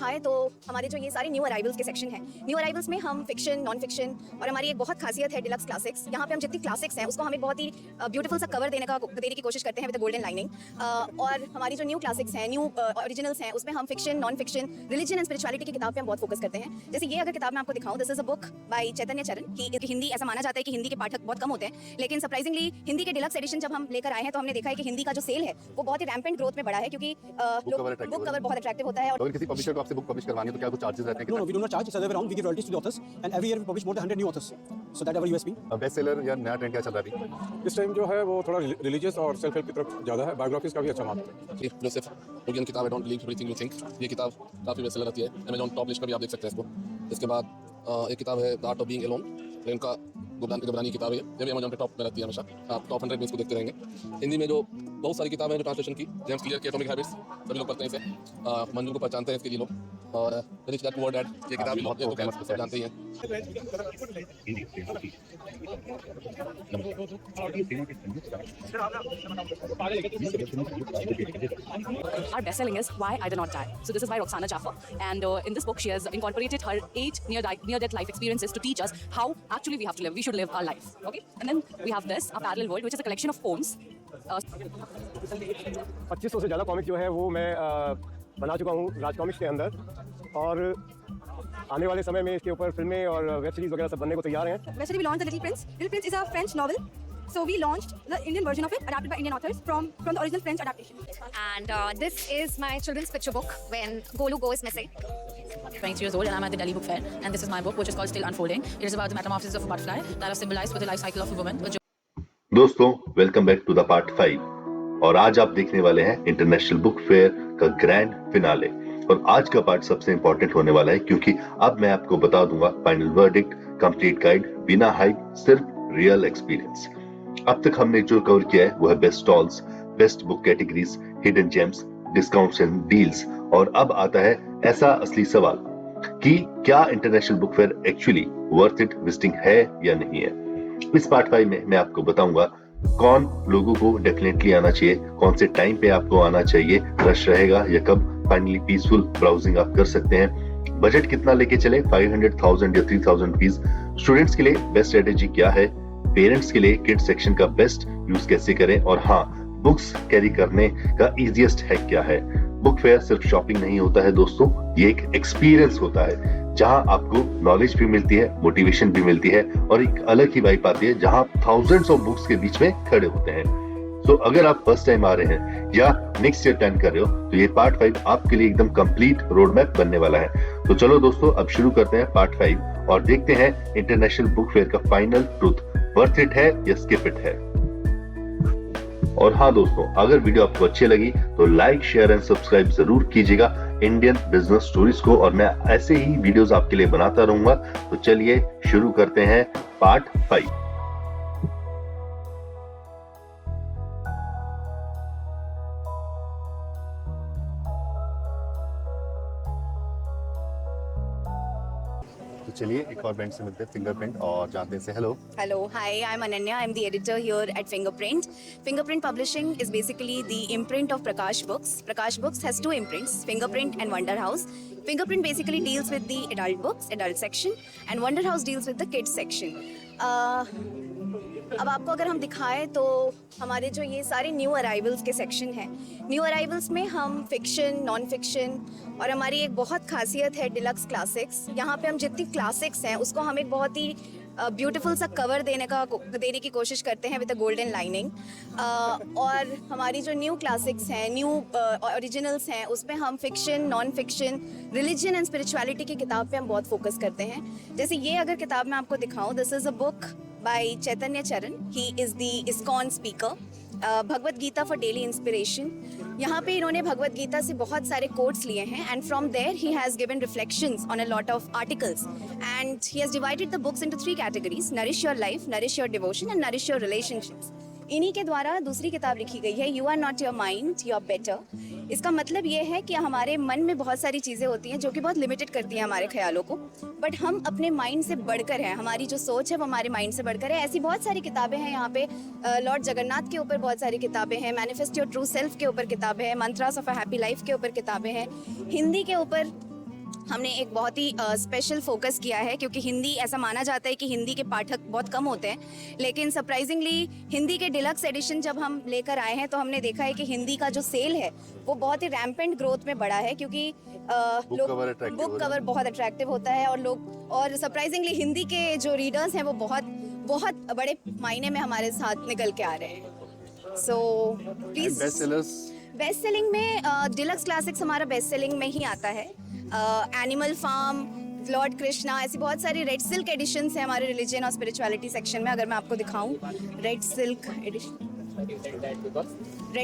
दिखाएं तो हमारे जो ये सारे न्यू अराइवल्स के सेक्शन हैं, न्यू अराइवल्स में हम फिक्शन, नॉन फिक्शन और हमारी एक बहुत खासियत है डिलक्स क्लासिक्स। यहाँ पे हम जितनी क्लासिक्स हैं उसको हमें बहुत ही ब्यूटीफुल सा कवर देने की कोशिश करते हैं विद गोल्डन लाइनिंग। और हमारी जो न्यू क्लासिक्स हैं, न्यू ओरिजिनल्स हैं, उसमें हम fiction, non fiction, religion and spirituality की किताब पे हम बहुत फोकस करते हैं। जैसे ये अगर किताब मैं आपको दिखाऊं, this is a book by Chaitanya Charan की हिंदी, ऐसा माना जाता है कि हिंदी के पाठक बहुत कम होते हैं, लेकिन सरप्राइजिंगली हिंदी के डिलक्स एडिशन जब हम लेकर आए हैं तो हमने देखा है कि हिंदी का जो सेल है वो बहुत ही रैम्पेंट ग्रोथ में बढ़ा है, क्योंकि बुक कवर बहुत अट्रैक्टिव होता है। अगर किसी पब्लिशर को आपसे बुक पब्लिश करवानी है तो क्या कुछ चार्जेस रहते हैं? No, we do not charge. It's the other way around. We give royalties to the authors, and every year we publish more than 100 new authors. So that's our USP. Best seller या नया trend क्या चल रहा है अभी? इस time जो है वो थोड़ा रिलीजियस और सेल्फ हेल्प की तरफ ज़्यादा है। बायोग्राफीज का भी अच्छा मार्केट है। जोसेफ लोगियन किताब I don't believe everything you think, ये किताब काफ़ी बेस्ट सेलर रहती है। अमेजॉन टॉप लिस्ट पर भी आप देख सकते हैं इसको। इसके बाद एक किताब है the art of being alone, इनका गुबरानी किताब है, ये भी अमेजॉन पे टॉप में रहती है हमेशा। आप टॉप 100 में इसको देखते रहेंगे। हिंदी में जो बहुत सारी किताबें हैं जो ट्रांसलेशन की, जेम्स क्लियर की एटॉमिक हैबिट्स, सभी लोग पढ़ते हैं इसे। मंजू को पहचानते हैं इसके लिए लोग, और रिच डैड पुअर डैड ये किताब भी बहुत तो जानते ही हैं। Our best-selling is Why I Did Not Die. So this is by Roxana Jaffer, and in this book she has incorporated her 8 near-death life experiences to teach us how actually we have to live. We should live our life. Okay, and then we have this, A Parallel World, which is a collection of poems. 2500 से ज़्यादा comic जो है वो मैं बना चुका हूँ राज comics के अंदर, और आने वाले समय में इसके ऊपर फिल्में और वेब सीरीज वगैरह सब बनने को तैयार हैं। Yesterday we launched The Little Prince. Little Prince is a French novel. So we launched the Indian version of it, adapted by Indian authors from the original French adaptation. And this is my children's picture book, When Golu Go is Missing. 22 years old, and I'm at the Delhi Book Fair, and this is my book, which is called Still Unfolding. It is about the metamorphosis of a butterfly that are symbolized with the life cycle of a woman. दोस्तों, welcome back to the part 5, और आज आप देखने वाले हैं international book fair का grand finale. और आज का पार्ट सबसे इंपॉर्टेंट होने वाला है, क्योंकि अब मैं आपको बता दूंगा फाइनल वर्डिक्ट, कंप्लीट गाइड, बिना हाइप, सिर्फ रियल एक्सपीरियंस। अब तक हमने जो कवर किया है वो है best stalls, best book categories, hidden gems, discounts and deals. और अब आता है ऐसा असली सवाल कि क्या international book fair actually worth it visiting है या नहीं है। इस पार्ट 5 में मैं आपको बताऊंगा कौन लोगों को डेफिनेटली आना चाहिए, कौन से टाइम पे आपको आना चाहिए, रश रहेगा या कब फाइनली पीसफुल ब्राउजिंग आप कर सकते हैं, बजट कितना लेके चले, 500,000 या 3,000 रुपीज, स्टूडेंट्स के लिए बेस्ट स्ट्रेटेजी क्या है, पेरेंट्स के लिए किड्स सेक्शन का बेस्ट यूज कैसे करें, और हाँ, बुक्स कैरी करने का इजीएस्ट हैक क्या है। बुक फेयर सिर्फ शॉपिंग नहीं होता है दोस्तों, ये एक एक्सपीरियंस होता है जहां आपको नॉलेज भी मिलती है, मोटिवेशन भी मिलती है, और एक अलग ही वाइब आती है जहां थाउजेंड्स ऑफ बुक्स के बीच में खड़े होते हैं। तो अगर आप फर्स्ट टाइम आ रहे हैं या नेक्स्ट ईयर प्लान कर रहे हो तो ये पार्ट 5 आपके लिए एकदम कंप्लीट रोड मैप बनने वाला है। तो चलो दोस्तों, अब शुरू करते हैं पार्ट 5 और देखते हैं इंटरनेशनल बुक फेयर का फाइनल ट्रूथ, वर्थ इट है या स्किप इट है। और हाँ दोस्तों, अगर वीडियो आपको अच्छी लगी तो लाइक, शेयर एंड सब्सक्राइब जरूर कीजिएगा इंडियन बिजनेस स्टोरीज को, और मैं ऐसे ही वीडियोस आपके लिए बनाता रहूंगा। तो चलिए शुरू करते हैं पार्ट 5। तो चलिए एक और ब्रांड से मिलते हैं, फिंगरप्रिंट, और जानते हैं। Hello Hello, hi, I'm Ananya. I'm the editor here at Fingerprint. Fingerprint Publishing is basically the imprint of Prakash Books. Prakash Books has 2 imprints, Fingerprint and Wonder House. Fingerprint basically deals with the adult books, adult section, and Wonder House deals with the kids section. अब आपको अगर हम दिखाएं तो हमारे जो ये सारे न्यू अराइवल्स के सेक्शन हैं, न्यू अराइवल्स में हम फिक्शन, नॉन फिक्शन और हमारी एक बहुत खासियत है डिलक्स क्लासिक्स। यहाँ पे हम जितनी क्लासिक्स हैं उसको हम एक बहुत ही ब्यूटीफुल सा कवर देने की कोशिश करते हैं विद अ गोल्डन लाइनिंग। और हमारी जो न्यू क्लासिक्स हैं, न्यू ओरिजिनल्स हैं, उसमें हम fiction, non fiction, religion and spirituality की किताब पे हम बहुत फोकस करते हैं। जैसे ये अगर किताब मैं आपको दिखाऊं, this is a book by Chaitanya Charan, he is the ISKCON speaker, Bhagavad Gita for daily inspiration. यहाँ पे इन्होंने भगवद गीता से बहुत सारे कोट्स लिए हैं, and from there he has given reflections on a lot of articles, and he has divided the books into 3 categories, nourish your life, nourish your devotion and nourish your relationships. इन्हीं के द्वारा दूसरी किताब लिखी गई है, you are not your mind, you are better. इसका मतलब ये है कि हमारे मन में बहुत सारी चीज़ें होती हैं जो कि बहुत लिमिटेड करती हैं हमारे ख्यालों को, बट हम अपने माइंड से बढ़कर हैं, हमारी जो सोच है वो हमारे माइंड से बढ़कर है। ऐसी बहुत सारी किताबें हैं यहाँ पे, लॉर्ड जगन्नाथ के ऊपर बहुत सारी किताबें हैं, मैनिफेस्ट योर ट्रू सेल्फ के ऊपर किताबें हैं, mantras of a happy life के ऊपर किताबें हैं, हिंदी के ऊपर हमने एक बहुत ही स्पेशल फोकस किया है, क्योंकि हिंदी, ऐसा माना जाता है कि हिंदी के पाठक बहुत कम होते हैं, लेकिन सरप्राइजिंगली हिंदी के डिलक्स एडिशन जब हम लेकर आए हैं तो हमने देखा है कि हिंदी का जो सेल है वो बहुत ही रैम्पेंट ग्रोथ में बढ़ा है, क्योंकि बुक कवर बहुत अट्रैक्टिव होता है और सरप्राइजिंगली हिंदी के जो रीडर्स हैं वो बहुत बड़े मायने में हमारे साथ निकल के आ रहे हैं। सो प्लीज, बेस्ट सेलिंग में डिलक्स क्लासिक्स हमारा बेस्ट सेलिंग में ही आता है। एनिमल फार्म, लॉर्ड कृष्णा, ऐसी बहुत सारी रेड सिल्क एडिशंस हैं हमारे रिलीजन और स्पिरिचुअलिटी सेक्शन में। अगर मैं आपको दिखाऊं, रेड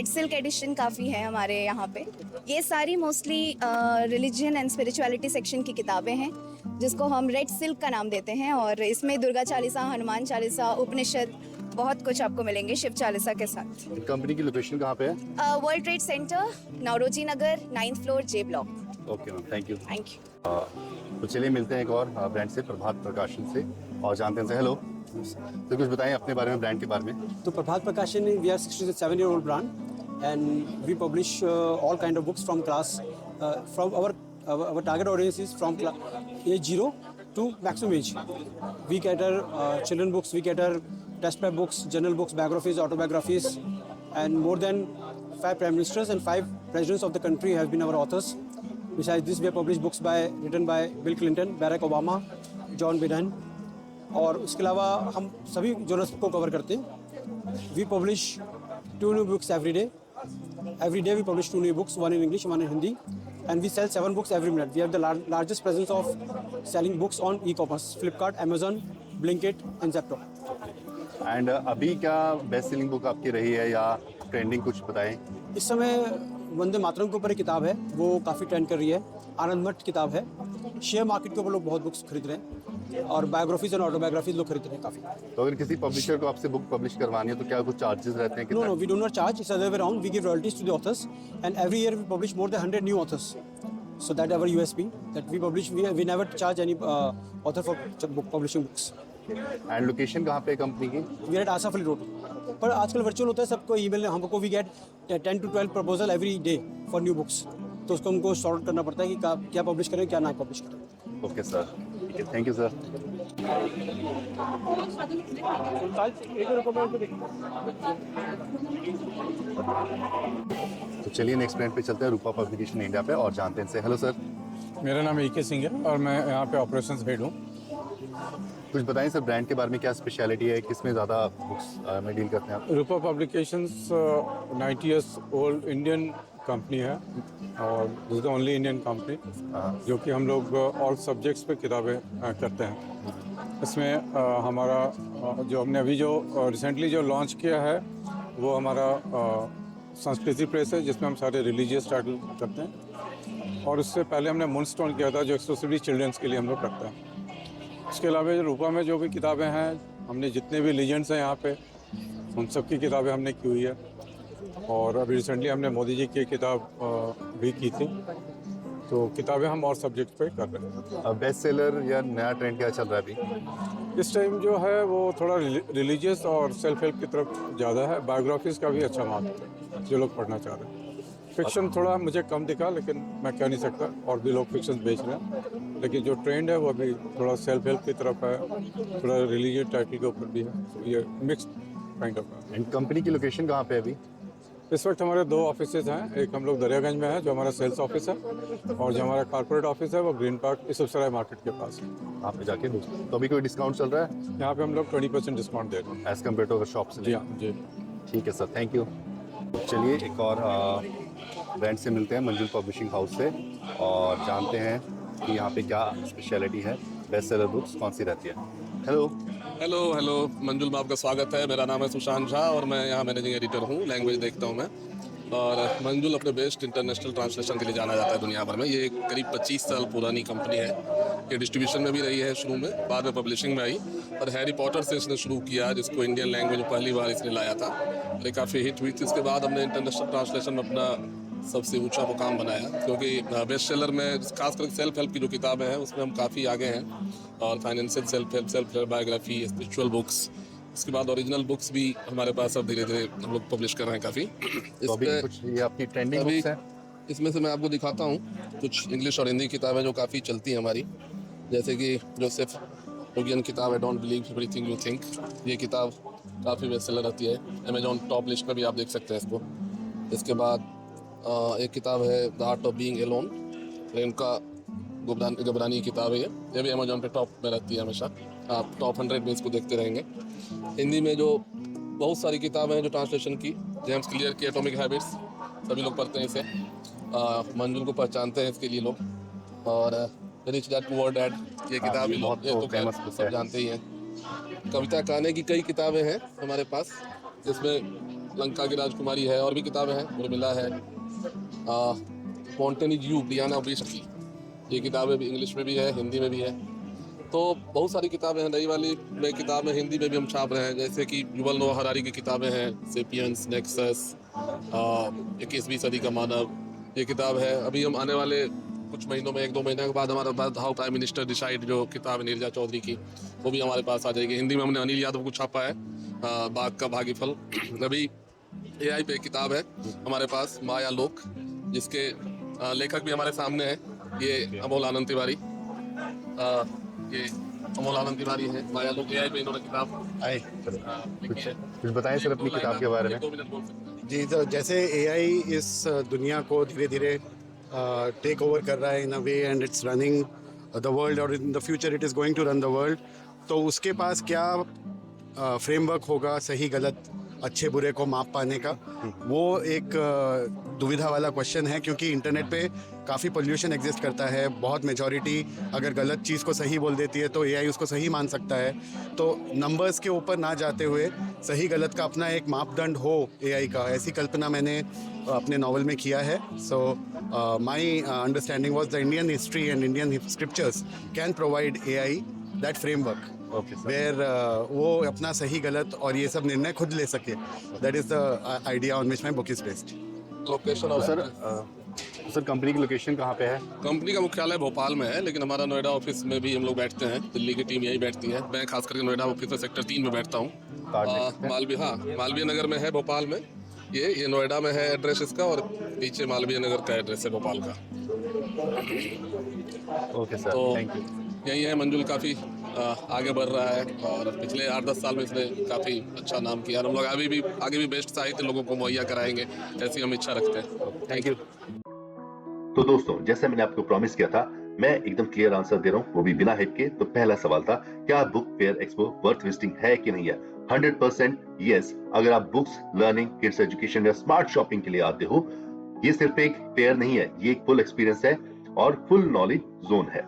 सिल्क एडिशन काफ़ी है हमारे यहाँ पे। ये सारी mostly religion and spirituality section की किताबें हैं, जिसको हम रेड सिल्क का नाम देते हैं, और इसमें दुर्गा चालीसा, हनुमान चालीसा, उपनिषद, बहुत कुछ आपको मिलेंगे शिव चालीसा के साथ। कंपनी की लोकेशन कहाँ पे है? World Trade Centre, Naoroji Nagar, 9th floor, J block. Okay ma'am, thank you. Thank you. तो चलिए मिलते हैं एक और ब्रांड से, प्रभात प्रकाशन से, और जानते हैं। हेलो, तो कुछ बताएं अपने बारे में, ब्रांड के बारे में। तो Prabhat Prakashan, we are 67-year-old brand and we publish all kind of books from class from our target audience is from age 0 to maximum age. We cater children books, we cater test prep books, journal books, biographies, autobiographies, and more than 5 prime ministers and 5 presidents of the country have been our authors. Besides this, we have published books written by Bill Clinton, Barack Obama, John Biden, और उसके अलावा हम सभी journals को cover करते हैं। We publish 2 new books every day. Every day we publish 2 new books, one in English, one in Hindi, and we sell 7 books every minute. We have the largest presence of selling books on e-commerce, Flipkart, Amazon, Blinkit, and Zepto. And अभी क्या best selling book आपकी रही है या trending, कुछ बताएं। इस समय वंदे मातरम के ऊपर एक किताब है, वो काफ़ी ट्रेंड कर रही है। आनंद मठ किताब है। शेयर मार्केट के ऊपर लोग बहुत बुक्स खरीद रहे हैं, और बायोग्राफीज और ऑटोबायोग्राफीज लोग खरीद रहे हैं काफ़ी। तो अगर किसी पब्लिशर को आपसे बुक पब्लिश करवानी है तो क्या कुछ चार्जेस रहते हैं? No, we do not charge. It's the other way around. We give royalties to the authors, and every year we publish more than 100 new authors. So that's our USP, that we publish. We never charge any author for book publishing books. And location कहाँ पे है company की? We are at Asaf Ali road. पर आजकल virtual होता है, सबको email, हमको we get 10 to 12 proposal every day for new books. तो उसको हमको सॉर्ट करना पड़ता है कि क्या पब्लिश करें, क्या ना पब्लिश करें। Okay sir, thank you sir. तो चलिए नेक्स्ट ब्रांड पे चलते हैं, रूपा पब्लिकेशन इंडिया पे, और जानते हैं। Hello sir. मेरा नाम AK सिंह है और मैं यहाँ पे ऑपरेशंस हेड हूँ। कुछ बताएं सर, ब्रांड के बारे में, क्या स्पेशलिटी है, किसमें ज़्यादा बुक्स में डील करते हैं आप? Rupa publications 90 years old Indian company है, और this is the only Indian company जो कि हम लोग ऑल सब्जेक्ट्स पे किताबें करते हैं। इसमें हमारा जो हमने अभी जो रिसेंटली जो लॉन्च किया है वो हमारा संस्कृति प्रेस है, जिसमें हम सारे रिलीजियस टाइटल करते हैं, और उससे पहले हमने मूनस्टोन किया था जो एक्सक्लूसिवली चिल्ड्रंस के लिए हम लोग करते हैं। इसके अलावा रूपा में जो भी किताबें हैं, हमने जितने भी लीजेंड्स हैं यहाँ पे, उन सब की किताबें हमने की हुई है, और अभी रिसेंटली हमने मोदी जी की किताब भी की थी। तो किताबें हम और सब्जेक्ट पे कर रहे हैं। बेस्ट सेलर या नया ट्रेंड क्या चल रहा है अभी? इस टाइम जो है वो थोड़ा रिलीजियस और सेल्फ हेल्प की तरफ ज़्यादा है। बायोग्राफीज़ का भी अच्छा मार्केट है, जो लोग पढ़ना चाह रहे हैं। फिक्शन थोड़ा मुझे कम दिखा, लेकिन मैं कह नहीं सकता, और भी लोग फिक्शन बेच रहे हैं, लेकिन जो ट्रेंड है वो अभी थोड़ा सेल्फ हेल्प की तरफ है, थोड़ा रिलीजियस टाइटल के ऊपर भी है। तो ये मिक्स्ड काइंड ऑफ है। एंड कंपनी की लोकेशन कहाँ पे है अभी? इस वक्त हमारे 2 ऑफिसेज हैं। एक हम लोग दरियागंज में है, जो हमारा सेल्स ऑफिस है, और जो हमारा कॉर्पोरेट ऑफिस है वो ग्रीन पार्क यूसुफसराय मार्केट के पास है। आप पे जाके तो अभी कोई डिस्काउंट चल रहा है? यहाँ पे हम लोग 20% डिस्काउंट दे रहे हैं एज कम्पेयर टू अगर शॉप से? जी हाँ जी। ठीक है सर, थैंक यू। चलिए एक और ब्रांड से मिलते हैं, मंजुल पब्लिशिंग हाउस से, और जानते हैं कि यहाँ पे क्या स्पेशलिटी है, बेस्ट सेलर बुक्स कौन सी रहती है। हेलो हेलो मंजुल में आपका स्वागत है। मेरा नाम है सुशांत झा और मैं यहाँ मैनेजिंग एडिटर हूँ, लैंग्वेज देखता हूँ मैं। और मंजुल अपने बेस्ट इंटरनेशनल ट्रांसलेशन के लिए जाना जाता है दुनिया भर में। ये एक करीब 25 साल पुरानी कंपनी है। ये डिस्ट्रीब्यूशन में भी रही है शुरू में, बाद में पब्लिशिंग में आई, और हैरी पॉटर से इसने शुरू किया, जिसको इंडियन लैंग्वेज में पहली बार इसने लाया था, और ये काफ़ी हिट हुई थी। उसके बाद हमने इंटरनेशनल ट्रांसलेशन में अपना सबसे ऊंचा मुकाम बनाया, क्योंकि बेस्ट सेलर में खासकर सेल्फ हेल्प की जो किताबें हैं उसमें हम काफ़ी आगे हैं, और financial self help, biography, spiritual books, उसके बाद ओरिजिनल बुक्स भी हमारे पास अब धीरे धीरे हम लोग पब्लिश कर रहे हैं काफ़ी। तो अभी कुछ ये आपकी ट्रेंडिंग बुक्स हैं? इसमें से मैं आपको दिखाता हूँ कुछ इंग्लिश और हिंदी किताबें जो काफ़ी चलती हैं हमारी, जैसे कि जोसेफ ओगियन किताब है don't believe everything you think. ये किताब काफ़ी बेस्ट सेलर रहती है, अमेजॉन टॉप लिस्ट पर भी आप देख सकते हैं इसको। इसके बाद एक किताब है the art of being alone, Renuka Gabrani की किताब है ये भी अमेजॉन पे टॉप में रहती है हमेशा, आप टॉप 100 में इसको देखते रहेंगे। हिंदी में जो बहुत सारी किताबें हैं जो ट्रांसलेशन की, जेम्स क्लियर की एटॉमिक हैबिट्स, सभी लोग पढ़ते हैं इसे, मंजुल को पहचानते हैं इसके लिए लोग, और रिच डैड पुअर डैड ये किताब भी बहुत ये तो famous खैर book सब है। जानते ही हैं। कविता काने की कई किताबें हैं हमारे पास, जिसमें लंका की राजकुमारी है और भी किताबें हैं, उर्मिला है, स्पॉन्टेनियस यू ब्रियाना बिस्ट की ये किताबें भी इंग्लिश में भी है, हिंदी में भी है। तो बहुत सारी किताबें हैं। नई वाली में किताबें हिंदी में भी हम छाप रहे हैं, जैसे कि युवल नोआ हरारी की किताबें हैं, सेपियंस, नेक्सस, 21वीं सदी का मानव ये किताब है। अभी हम आने वाले कुछ महीनों में 1-2 महीने के बाद हमारे पास हाउ प्राइम मिनिस्टर डिसाइड जो किताब है नीरजा चौधरी की, वो भी हमारे पास आ जाएगी। हिंदी में हमने अनिल यादव को छापा है, बाघ का भागी फल। अभी AI पे एक किताब है हमारे पास, माया लोक, जिसके लेखक भी हमारे सामने है, ये अमोल आनंद तिवारी। ये अमोल आनंद तिवारी है, माया लोक AI पे इन्होंने किताब आए लिखी है। कुछ बताएं सर अपनी किताब के बारे में। 2 मिनट बोल सकते हैं। जी, तो जैसे AI इस दुनिया को धीरे धीरे टेक ओवर कर रहा है in a way, and it's running the world, और in the future it is going to run the world. तो उसके पास क्या फ्रेमवर्क होगा सही गलत अच्छे बुरे को माप पाने का, वो एक दुविधा वाला क्वेश्चन है, क्योंकि इंटरनेट पे काफ़ी पोल्यूशन एग्जिस्ट करता है। बहुत मेजॉरिटी अगर गलत चीज़ को सही बोल देती है तो AI उसको सही मान सकता है। तो नंबर्स के ऊपर ना जाते हुए सही गलत का अपना एक मापदंड हो AI का, ऐसी कल्पना मैंने अपने नावल में किया है। So my understanding was the Indian history and Indian scriptures can provide AI that framework where वो अपना सही गलत और ये सब निर्णय खुद ले सके। That is the idea on which my book is based. Location तो और सर कंपनी की लोकेशन कहाँ पे है? कंपनी का मुख्यालय भोपाल में है, लेकिन हमारा नोएडा ऑफिस में भी हम लोग बैठते हैं। दिल्ली की टीम यही बैठती है, मैं खास करके नोएडा ऑफिस में सेक्टर 3 में बैठता हूँ। मालवीय नगर में है भोपाल में, ये नोएडा में है एड्रेस इसका, और पीछे मालवीय नगर का एड्रेस है भोपाल का। ओके सर, तो थैंक यू। यही है, मंजुल काफ़ी आगे बढ़ रहा है और पिछले 8-10 साल में इसने काफ़ी अच्छा नाम किया, और हम लोग आगे भी बेस्ट साहित्य लोगों को मुहैया कराएंगे, ऐसी हम इच्छा रखते हैं। Thank you. तो दोस्तों, जैसे मैंने आपको प्रॉमिस किया था, मैं एकदम क्लियर आंसर दे रहा हूँ, वो भी बिना हिट के। तो पहला सवाल था, क्या book fair expo worth visiting है कि नहीं है? 100% यस। अगर आप बुक्स, लर्निंग, किड्स एजुकेशन या स्मार्ट शॉपिंग के लिए आते हो, ये सिर्फ एक फेयर नहीं है, ये एक फुल एक्सपीरियंस है और फुल नॉलेज जोन है।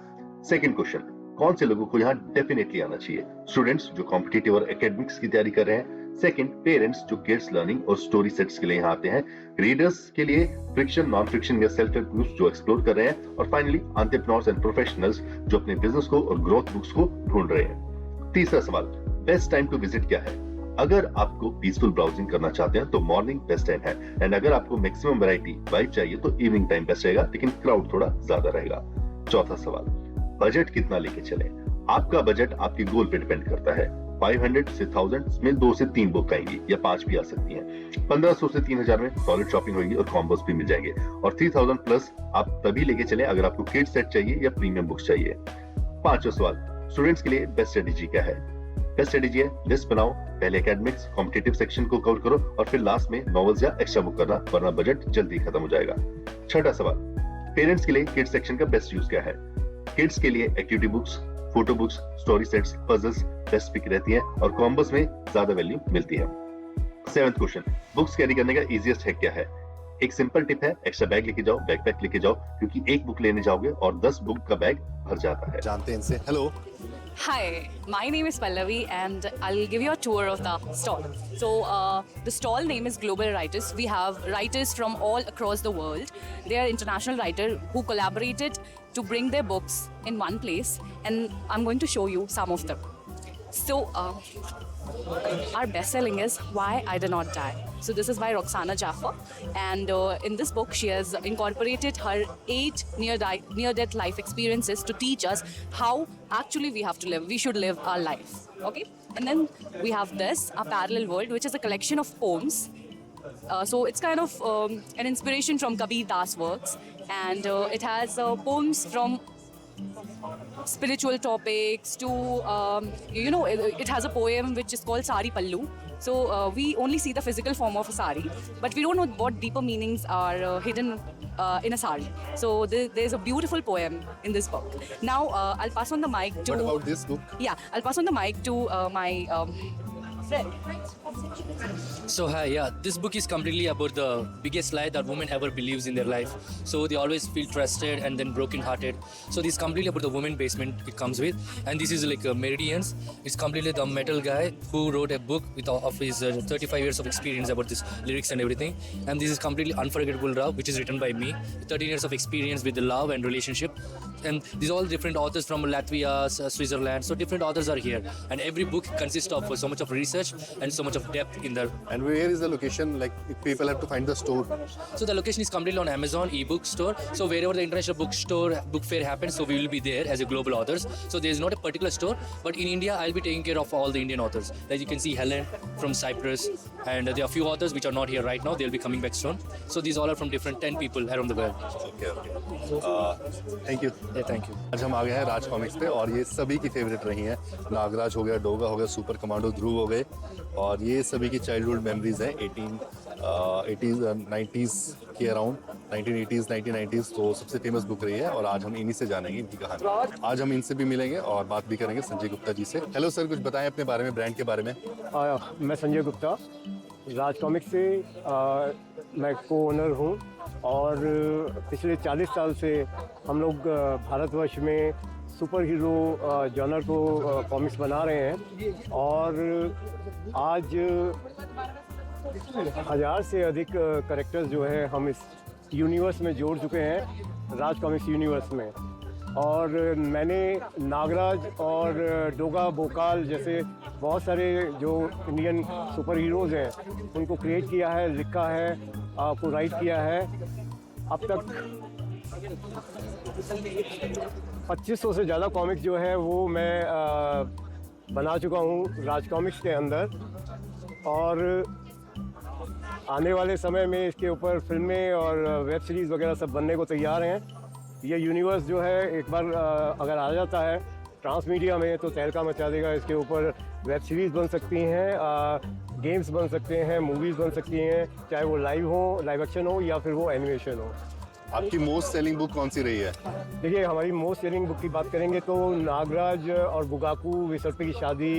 सेकंड क्वेश्चन, कौन से लोगों को यहाँ डेफिनेटली आना चाहिए? स्टूडेंट्स जो कॉम्पिटिटिव और एकेडमिक्स की तैयारी कर रहे हैं। सेकंड, पेरेंट्स जो किड्स लर्निंग और स्टोरी सेट्स के लिए यहाँ आते हैं। रीडर्स के लिए फ्रिक्शन, नॉन फ्रिक्शन या सेल्फ हेल्प बुक्स जो एक्सप्लोर कर रहे हैं। और फाइनली, एंटरप्रेन्योर्स एंड प्रोफेशनल्स जो अपने बिजनेस को और ग्रोथ बुक्स को ढूंढ रहे हैं। तीसरा सवाल, बेस्ट टाइम टू विजिट क्या है? अगर आपको पीसफुल ब्राउजिंग करना चाहते हैं तो मॉर्निंग बेस्ट टाइम है, एंड अगर आपको मैक्सिमम वैरायटी वाइब चाहिए तो इवनिंग टाइम बेस्ट रहेगा, लेकिन क्राउड थोड़ा ज्यादा रहेगा। चौथा सवाल, बजट कितना लेके चले? आपका बजट आपके गोल पे डिपेंड करता है। 500 से 1000 में 2 से 3 बुक आएंगी या 5 भी आ सकती हैं। 1500 से 3000 में सॉलिड शॉपिंग होगी और कॉम्बोस भी मिल जाएंगे। और 3000 प्लस आप तभी लेके चले अगर आपको किड सेट चाहिए या प्रीमियम बुक्स चाहिए। पांचवा सवाल, स्टूडेंट्स के लिए बेस्ट स्ट्रेटेजी क्या है? बेस्ट स्ट्रेटेजी है, लिस्ट बनाओ, पहले एकेडमिक्स कॉम्पिटिटिव सेक्शन को कवर करो और फिर लास्ट में नॉवेल्स या एक्स्ट्रा बुक करना, वरना बजट जल्दी खत्म हो जाएगा। छठा सवाल, पेरेंट्स के लिए किड्स सेक्शन का बेस्ट यूज क्या है? किड्स के लिए activity books, photo books, story sets, puzzles best pick रहती हैं और कॉम्बोस में ज्यादा वैल्यू मिलती है। 7th क्वेश्चन, बुक्स कैरी करने का इजीएस्ट हैक क्या है? एक सिंपल टिप है, एक्स्ट्रा बैग लेके जाओ, बैकपैक लेके जाओ, क्योंकि एक बुक लेने जाओगे और 10 बुक का बैग भर जाता है। जानते हैं इनसे। Hello. Hi, my name is Pallavi and I'll give you a tour of the stall. So, the stall name is Global Writers. We have writers from all across the world. They are international writers who collaborated to bring their books in one place, and I'm going to show you some of them. So, our best-selling is Why I Did Not Die. So this is by Roxana Jaffa, and in this book she has incorporated her 8 near-death life experiences to teach us how actually we have to live. We should live our life. Okay, and then we have this, A Parallel World, which is a collection of poems So it's kind of an inspiration from Kabir Das works, and it has poems from spiritual topics to it has a poem which is called Sari Pallu. So we only see the physical form of a sari, but we don't know what deeper meanings are hidden in a sari. So there's a beautiful poem in this book. Now I'll pass on the mic to. What about this book? Yeah, I'll pass on the mic to my friend. So hi, yeah, this book is completely about the biggest lie that woman ever believes in their life. So they always feel trusted and then broken-hearted. So this is completely about the woman basement it comes with, and this is like Meridians. It's completely the metal guy who wrote a book with of his 35 years of experience about this lyrics and everything. And this is completely unforgettable love, which is written by me. 13 years of experience with the love and relationship, and these all different authors from Latvia, Switzerland. So different authors are here, and every book consists of so much of research and so much of depth in the. And where is the location? Like, if people have to find the store. So the location is completely on Amazon ebook store. So wherever the international book fair happens, so we will be there as a global authors. So there is not a particular store, but in India, I'll be taking care of all the Indian authors. Like you can see Helen from Cyprus, and there are a few authors which are not here right now. They'll be coming back soon. So these all are from different 10 people around the world. Okay. Thank you. Yeah, thank you. आज हम आ गए हैं राज comics पे, और ये सभी की favourite रही हैं. नागराज हो गया, डोगा हो गया, सुपर कमांडो ध्रुव हो गए, और ये सभी की चाइल्डहुड मेमोरीज हैं 80s 90s के अराउंड, 1980s 1990s. तो सबसे फेमस बुक रही है, और आज हम इन्हीं से जानेंगे इनकी कहानी. आज हम इनसे भी मिलेंगे और बात भी करेंगे संजय गुप्ता जी से. हेलो सर, कुछ बताएं अपने बारे में, ब्रांड के बारे में. मैं संजय गुप्ता, राज कॉमिक्स से मैं को ओनर हूँ, और पिछले 40 साल से हम लोग भारतवर्ष में सुपर हीरो जॉनर को कॉमिक्स बना रहे हैं, और आज 1000 से अधिक कैरेक्टर्स जो है हम इस यूनिवर्स में जोड़ चुके हैं, राज कॉमिक्स यूनिवर्स में. और मैंने नागराज और डोगा बोकाल जैसे बहुत सारे जो इंडियन सुपर हीरोज़ हैं उनको क्रिएट किया है, लिखा है, को राइट किया है. अब तक 2500 से ज़्यादा कॉमिक्स जो है वो मैं बना चुका हूँ राज कॉमिक्स के अंदर, और आने वाले समय में इसके ऊपर फिल्में और वेब सीरीज़ वगैरह सब बनने को तैयार हैं. ये यूनिवर्स जो है एक बार अगर आ जाता है ट्रांस मीडिया में तो तहलका मचा देगा. इसके ऊपर वेब सीरीज़ बन सकती हैं, गेम्स बन सकते हैं, मूवीज़ बन सकती हैं, चाहे वो लाइव एक्शन हो या फिर वो एनिमेशन हो. आपकी मोस्ट सेलिंग बुक कौन सी रही है? देखिए, हमारी मोस्ट सेलिंग बुक की बात करेंगे तो नागराज और बुगाकू विसर्पे की शादी,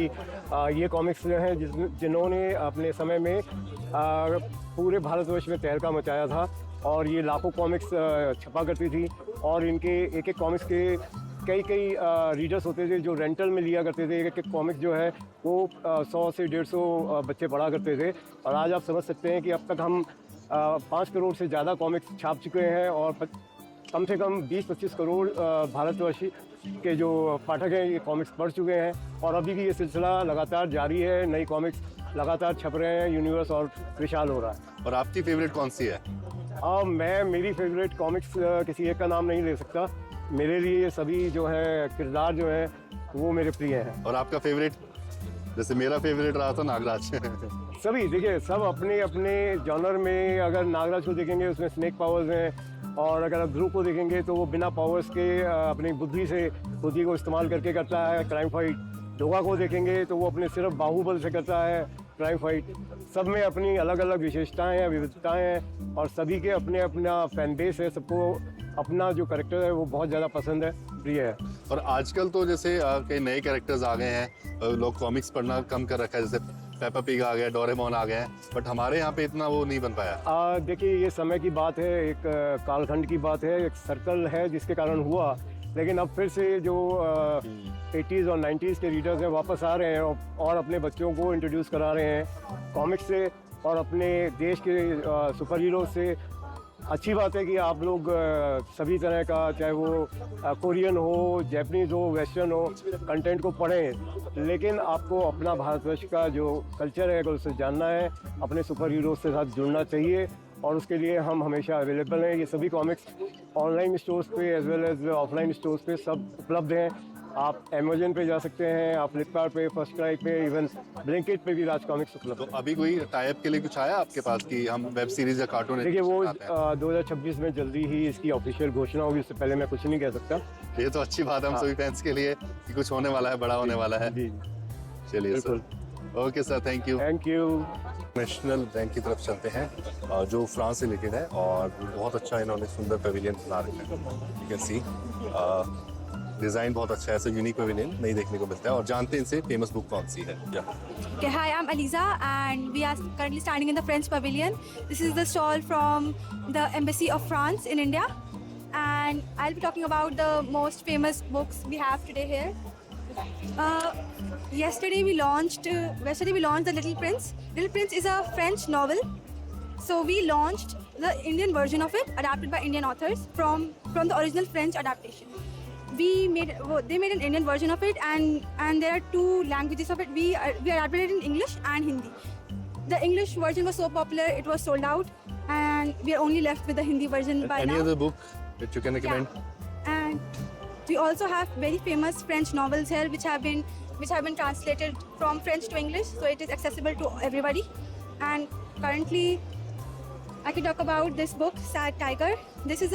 ये कॉमिक्स हैं जिन्होंने अपने समय में पूरे भारतवर्ष में तहलका मचाया था, और ये लाखों कॉमिक्स छपा करती थी, और इनके एक एक कॉमिक्स के कई रीडर्स होते थे जो रेंटल में लिया करते थे. एक एक कॉमिक्स जो है वो 100 से 150 बच्चे पढ़ा करते थे, और आज आप समझ सकते हैं कि अब तक हम 5 करोड़ से ज़्यादा कॉमिक्स छाप चुके हैं, और कम से कम 20-25 करोड़ भारतवर्षी के जो पाठक हैं ये कॉमिक्स पढ़ चुके हैं, और अभी भी ये सिलसिला लगातार जारी है. नई कॉमिक्स लगातार छप रहे हैं, यूनिवर्स और विशाल हो रहा है. और आपकी फेवरेट कौन सी है? मेरी फेवरेट कॉमिक्स किसी एक का नाम नहीं ले सकता. मेरे लिए सभी जो है किरदार जो है वो मेरे प्रिय हैं. और आपका फेवरेट? जैसे मेरा फेवरेट रहा था नागराज. सभी देखिए, सब अपने अपने जॉनर में. अगर नागराज को देखेंगे उसमें स्नेक पावर्स हैं, और अगर आप ध्रुव को देखेंगे तो वो बिना पावर्स के अपनी बुद्धि को इस्तेमाल करके करता है क्राइम फाइट. डोगा को देखेंगे तो वो अपने सिर्फ बाहुबल से करता है क्राइम फाइट. सब में अपनी अलग अलग विशेषताएं हैं, विविधताएं हैं, और सभी के अपने अपना फैन बेस है. सबको अपना जो कैरेक्टर है वो बहुत ज़्यादा पसंद है, प्रिय है. और आजकल तो जैसे कई नए कैरेक्टर्स आ गए हैं, लोग कॉमिक्स पढ़ना कम कर रखा है, जैसे पेपा पिग आ गया, डोरेमोन आ गए हैं, बट हमारे यहाँ पे इतना वो नहीं बन पाया. देखिए, ये समय की बात है, एक कालखंड की बात है, एक सर्कल है जिसके कारण हुआ. लेकिन अब फिर से जो 80s और 90s के रीडर्स हैं वापस आ रहे हैं, और अपने बच्चों को इंट्रोड्यूस करा रहे हैं कॉमिक्स से और अपने देश के सुपर हीरो से. अच्छी बात है कि आप लोग सभी तरह का, चाहे वो कोरियन हो, जैपनीज़ हो, वेस्टर्न हो, कंटेंट को पढ़ें. लेकिन आपको अपना भारतवर्ष का जो कल्चर है अगर उसे जानना है, अपने सुपर हीरोज के साथ जुड़ना चाहिए, और उसके लिए हम हमेशा अवेलेबल हैं. ये सभी कॉमिक्स ऑनलाइन स्टोर्स पे as well as offline stores पे सब उपलब्ध हैं. आप अमेजन पे जा सकते हैं, आप फ्लिपकार्ट पे, फर्स्ट क्राई पे, इवन ब्लिंकिट पे भी राज कॉमिक्स उपलब्ध तो है। अभी कोई टाइप के लिए कुछ आया आपके पास कि हम वेब सीरीज या कार्टून? देखिए वो 2026 में जल्दी ही इसकी ऑफिशियल घोषणा होगी, उससे पहले मैं कुछ नहीं कह सकता। ये तो अच्छी बात है हम सभी फैंस के लिए कि कुछ होने वाला है, बड़ा होने वाला है। जी चलिए sir, okay sir, thank you. Thank you. National bank की तरफ चलते हैं जो फ्रांस से रिलेटेड है और बहुत अच्छा इन्होंने सुंदर पेविलियन बना रखा है। यू कैन सी डिज़ाइन बहुत अच्छा है, ऐसा यूनिक पेविलियन नहीं देखने को मिलता है। और जानते हैं इनसे फेमस बुक कौन सी है? Okay, hi, I'm Aliza and we are currently standing in the French Pavilion. This is the stall from the Embassy of France in India and I'll be talking about the most famous books we have today here. Yesterday we launched The Little Prince. Little Prince is a French novel. So we launched the Indian version of it, adapted by Indian authors from the original French adaptation. They made an Indian version of it, and there are two languages of it. We adapted it in English and Hindi. The English version was so popular, it was sold out, and we are only left with the Hindi version by now. Any other book that you can recommend? Yeah. And we also have very famous French novels here, which have been translated from French to English, so it is accessible to everybody. And currently, I can talk about this book, Sad Tiger. This is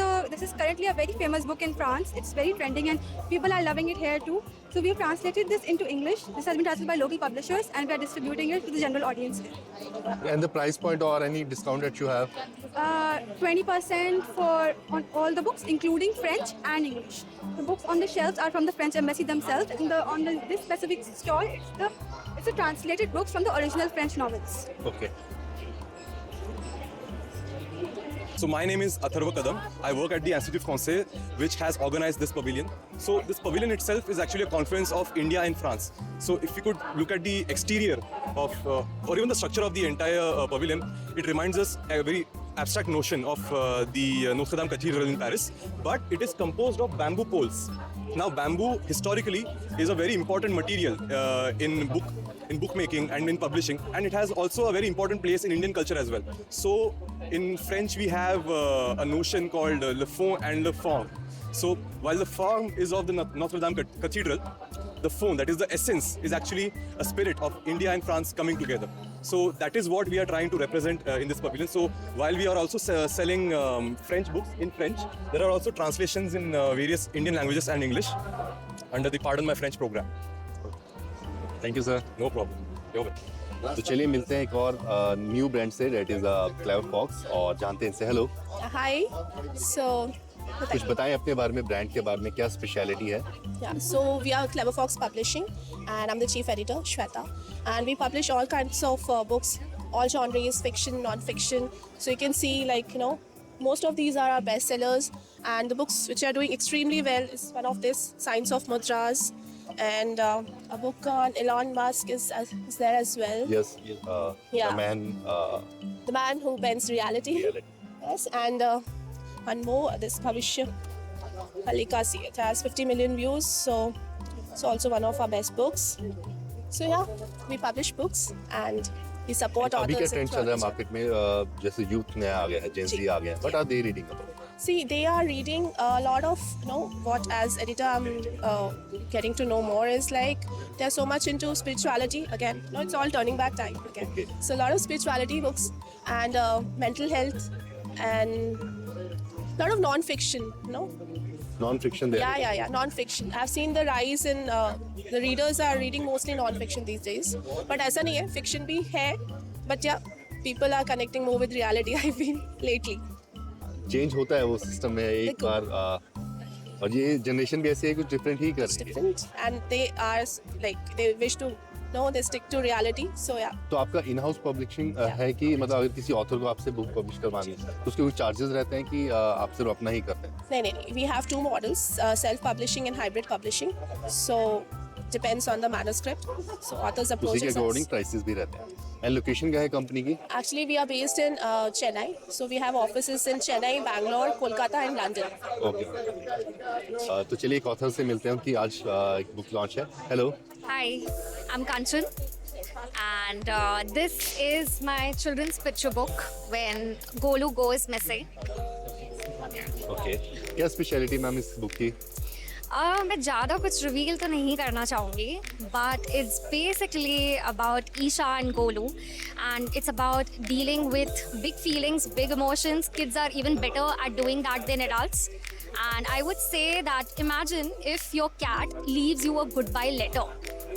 currently a very famous book in France. It's very trending and people are loving it here too. So we have translated this into English. This has been translated by local publishers and we are distributing it to the general audience here. And the price point or any discount that you have? 20% on all the books, including French and English. The books on the shelves are from the French embassy themselves. And this specific stall, it's a translated books from the original French novels. Okay. So my name is Atharva Kadam. I work at the Institut Français, which has organized this pavilion. So this pavilion itself is actually a conference of India and France. So if you could look at the exterior of, or even the structure of the entire pavilion, it reminds us a very abstract notion of the Notre Dame Cathedral in Paris, but it is composed of bamboo poles. Now bamboo historically is a very important material in bookmaking and in publishing, and it has also a very important place in Indian culture as well. So in French we have a notion called le fond and le forme. So while the form is of the Notre Dame Cathedral, the fond, that is the essence, is actually a spirit of India and France coming together. So that is what we are trying to represent in this pavilion. So while we are also selling French books in French, there are also translations in various Indian languages and English under the Pardon My French program. Thank you, sir. No problem. You're welcome. तो चलिए मिलते हैं एक और new brand से, date is clever fox, और जानते हैं इनसे। हेलो, हाय। सो कुछ बताएं अपने बारे में, ब्रांड के बारे में, क्या स्पेशलिटी है? So we are Clever Fox Publishing and I'm the chief editor, Shweta, and we publish all kinds of books, all genres, fiction, non-fiction. So you can see, like, you know, most of these are our bestsellers, and the books which are doing extremely well is one of this, Science of Mudras, and a book on Elon Musk is there as well. Yes, Yeah. The man who bends reality. Yes, and one more, this publisher, Alikasi. It has 50 million views, so it's also one of our best books. So yeah, we publish books and we support अभी क्या authors. Trend चल रहा है market में? जैसे youth नया आ गया है, जेन ज़ी आ गया है, what are they reading about? See, they are reading a lot of, you know, what as editor I'm getting to know more is like they're so much into spirituality again. You know, it's all turning back time again. Okay. So a lot of spirituality books and mental health and a lot of non-fiction, you know. Non-fiction there. Yeah. Non-fiction. I've seen the rise in the readers are reading mostly non-fiction these days. But ऐसा नहीं है, fiction भी है. But yeah, people are connecting more with reality. I feel lately. Change होता है वो system में एक बार, और ये जनरेशन भी ऐसी है, कुछ डिफरेंट ही कर रही है। And they are like they wish to know, they stick to reality. So yeah. तो आपका इन हाउस पब्लिशिंग है कि मतलब अगर किसी ऑथर को आपसे बुक पब्लिश करवानी है तो उसके कुछ चार्जेस रहते हैं कि आप सिर्फ अपना ही करते हैं? नहीं. We have two models, self-publishing and hybrid publishing. So depends on the manuscript. So authors approach उसी के अकॉर्डिंग प्राइसेस भी रहते हैं। एंड लोकेशन क्या है कंपनी की? Actually, we are based in Chennai. So we have offices in Chennai, Bangalore, Kolkata, and London. Okay, तो चलिए एक ऑथर से मिलते हैं कि आज एक बुक लॉन्च है। Hello. Hi, I'm Kanchan, and this is my children's picture book, When Golu Goes Missing. Okay, क्या स्पेशलिटी मैम इस बुक की? मैं ज़्यादा कुछ रिवील तो नहीं करना चाहूँगी, but it's basically about Isha and Golu, and it's about dealing with big feelings, big emotions. Kids are even better at doing that than adults. And I would say that imagine if your cat leaves you a goodbye letter.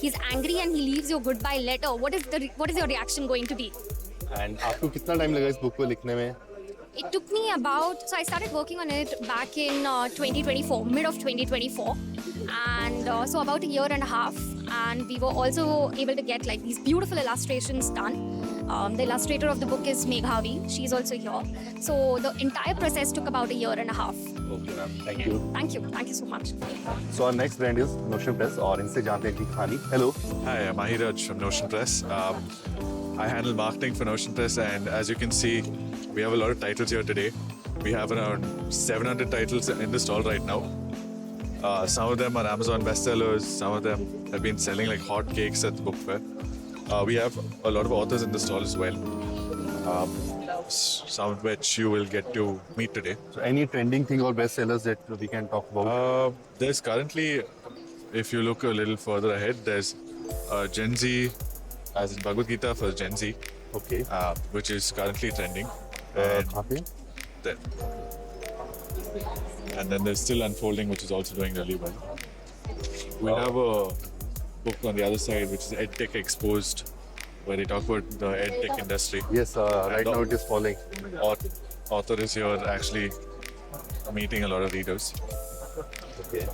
He's angry and he leaves you a goodbye letter. What is your reaction going to be? And आपको कितना time लगा इस book को लिखने में? It took me about, so I started working on it back in 2024, mid of 2024, and so about a year and a half, and we were also able to get like these beautiful illustrations done. The illustrator of the book is Meghavi, she's also here, so the entire process took about a year and a half. Okay ma'am, thank you. Thank you so much. So our next brand is Notion Press और इनसे जानते हैं इनकी कहानी. Hello. Hi, I'm Ahiraj from Notion Press. I handle marketing for Notion Press, and as you can see, we have a lot of titles here today. We have around 700 titles in the stall right now. Some of them are Amazon bestsellers, some of them have been selling like hot cakes at the book fair. We have a lot of authors in the stall as well, some of which you will get to meet today. So any trending thing or bestsellers that we can talk about? There's currently, if you look a little further ahead, there's Gen Z, as in Bhagavad Gita for Gen Z, okay, which is currently trending. And then there's Still Unfolding, which is also doing really well. We have a book on the other side, which is EdTech Exposed, where they talk about the EdTech industry. Yes, right now it is falling. Author is here actually meeting a lot of readers. Okay.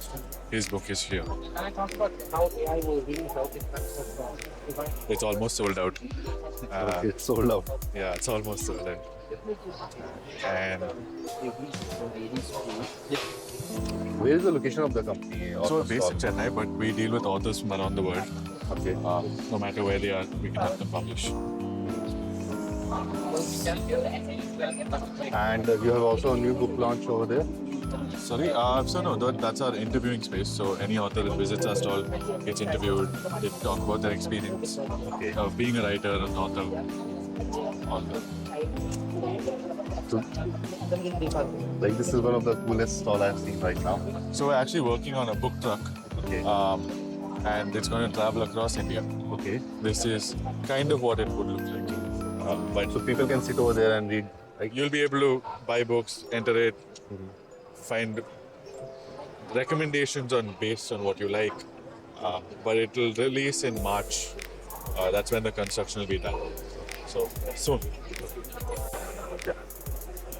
His book is here. Can I talk about how AI will really help in terms of It's almost sold out. Okay, it's sold out. Yeah, it's almost sold out. And where is the location of the company? so we're based in Chennai, but we deal with authors from around the world. Okay. No matter where they are, we can help them publish. And you have also a new book launch over there? Sorry, so no, that's our interviewing space. So any author that visits our stall gets interviewed. They talk about their experience of being a writer, an author, all that. So, like this is one of the coolest stall I've seen right now. So we're actually working on a book truck. Okay. And it's going to travel across India. Okay. This is kind of what it would look like. But so people can sit over there and read. Like you'll be able to buy books, enter it, find recommendations based on what you like. But it will release in March. That's when the construction will be done. So soon.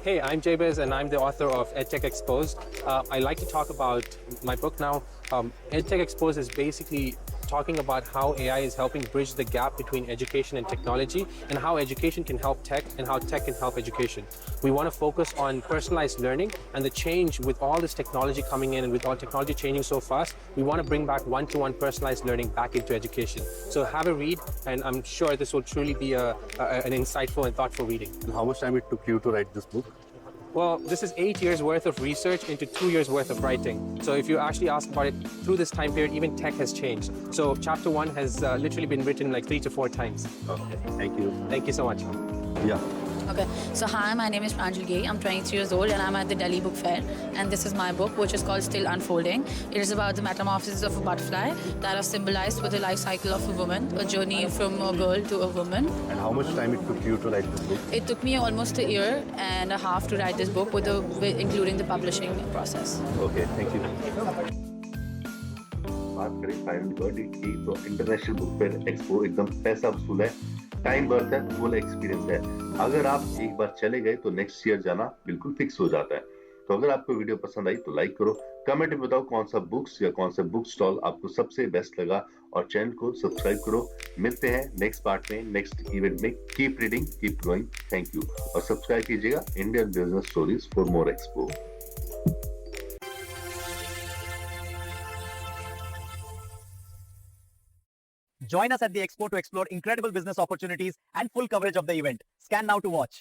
Hey, I'm Jabez and I'm the author of EdTech Exposed. I like to talk about my book now. EdTech Exposed is basically talking about how AI is helping bridge the gap between education and technology, and how education can help tech and how tech can help education. We want to focus on personalized learning and the change with all this technology coming in, and with all technology changing so fast, we want to bring back one-to-one personalized learning back into education. So have a read, and I'm sure this will truly be an insightful and thoughtful reading. And how much time it took you to write this book? Well, this is 8 years worth of research into 2 years worth of writing. So if you actually ask about it, through this time period, even tech has changed. So chapter 1 has literally been written like 3 to 4 times. Okay, thank you. Thank you so much. Yeah. Okay, so hi, my name is Pranjal Gay. I'm 23 years old and I'm at the Delhi Book Fair. And this is my book, which is called Still Unfolding. It is about the metamorphosis of a butterfly that are symbolized with the life cycle of a woman, a journey from a girl to a woman. And how much time it took you to write this book? It took me almost a year and a half to write this book, including the publishing process. Okay, thank you. बात करें final verdict की तो international book fair expo एकदम पैसा वसूल है, time worth है, full experience है. अगर आप एक बार चले गए तो नेक्स्ट ईयर जाना बिल्कुल फिक्स हो जाता है. तो अगर आपको वीडियो पसंद आई तो लाइक करो, कमेंट में बताओ कौन सा बुक्स या कौन सा बुक स्टॉल आपको सबसे बेस्ट लगा, और चैनल को सब्सक्राइब करो. मिलते हैं नेक्स्ट पार्ट में, नेक्स्ट इवेंट में. Keep reading, keep growing. Thank you. और सब्सक्राइब कीजिएगा Indian business stories for more expo. Join us at the Expo to explore incredible business opportunities and full coverage of the event. Scan now to watch.